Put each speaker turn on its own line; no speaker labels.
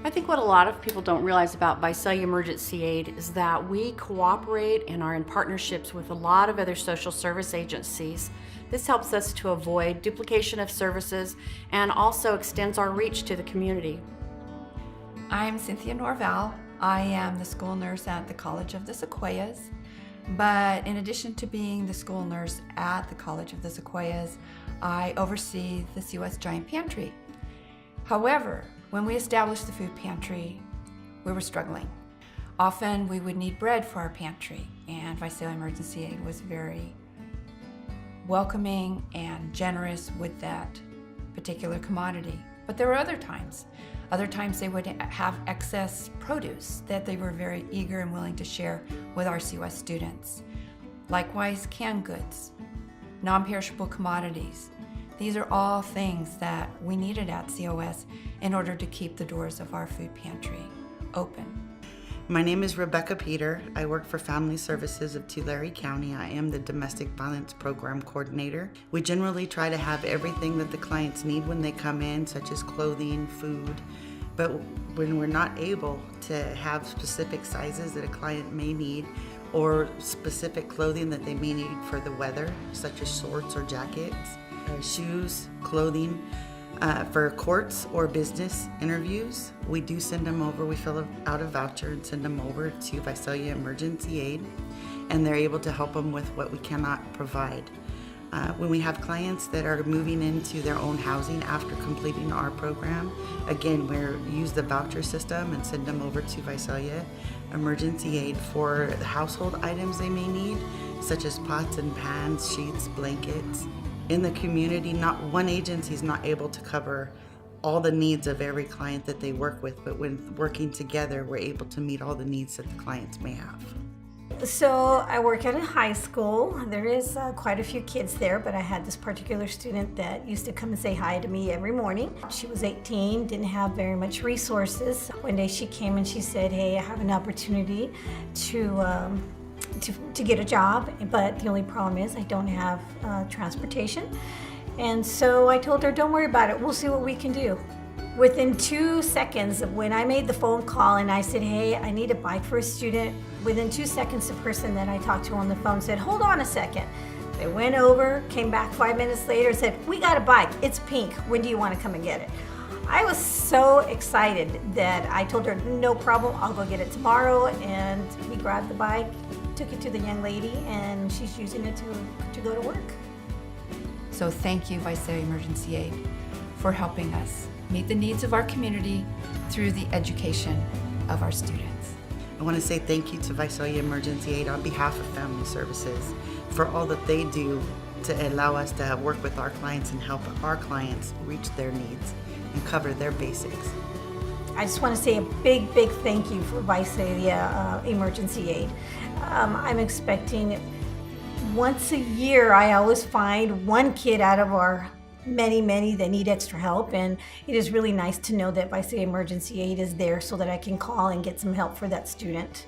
I think what a lot of people don't realize about Visalia Emergency Aid is that we cooperate and are in partnerships with a lot of other social service agencies. This helps us to avoid duplication of services and also extends our reach to the community.
I'm Cynthia Norval. I am the school nurse at the College of the Sequoias. But in addition to being the school nurse at the College of the Sequoias, I oversee the COS Giant Pantry. However, when we established the food pantry, we were struggling. Often we would need bread for our pantry, and Visalia Emergency Aid was very welcoming and generous with that particular commodity. But there were other times they would have excess produce that they were very eager and willing to share with our COS students. Likewise, canned goods, non-perishable commodities. These are all things that we needed at COS in order to keep the doors of our food pantry open.
My name is Rebecca Peter. I work for Family Services of Tulare County. I am the Domestic Violence Program Coordinator. We generally try to have everything that the clients need when they come in, such as clothing, food, but when we're not able to have specific sizes that a client may need or specific clothing that they may need for the weather, such as shorts or jackets, shoes, clothing, for courts or business interviews, we do send them over. We fill out a voucher and send them over to Visalia Emergency Aid, and they're able to help them with what we cannot provide. When we have clients that are moving into their own housing after completing our program, again, we use the voucher system and send them over to Visalia Emergency Aid for the household items they may need, such as pots and pans, sheets, blankets. In the community, not one agency is not able to cover all the needs of every client that they work with, but when working together, we're able to meet all the needs that the clients may have.
So I work at a high school. There is quite a few kids there, but I had this particular student that used to come and say hi to me every morning. She was 18, didn't have very much resources. One day she came and she said, "Hey, I have an opportunity to get a job, but the only problem is I don't have transportation." And so I told her, "Don't worry about it, we'll see what we can do." Within 2 seconds of when I made the phone call and I said, "Hey, I need a bike for a student," within 2 seconds the person that I talked to on the phone said, "Hold on a second." They went over, came back 5 minutes later and said, "We got a bike, it's pink, when do you want to come and get it?" I was so excited that I told her, "No problem, I'll go get it tomorrow." And we grabbed the bike, took it to the young lady, and she's using it to go to work.
So thank you, Visalia Emergency Aid, for helping us meet the needs of our community through the education of our students.
I want to say thank you to Visalia Emergency Aid on behalf of Family Services for all that they do to allow us to work with our clients and help our clients reach their needs and cover their basics.
I just want to say a big thank you for Visalia Emergency Aid. I'm expecting once a year, I always find one kid out of our many that need extra help, and it is really nice to know that Visalia Emergency Aid is there so that I can call and get some help for that student.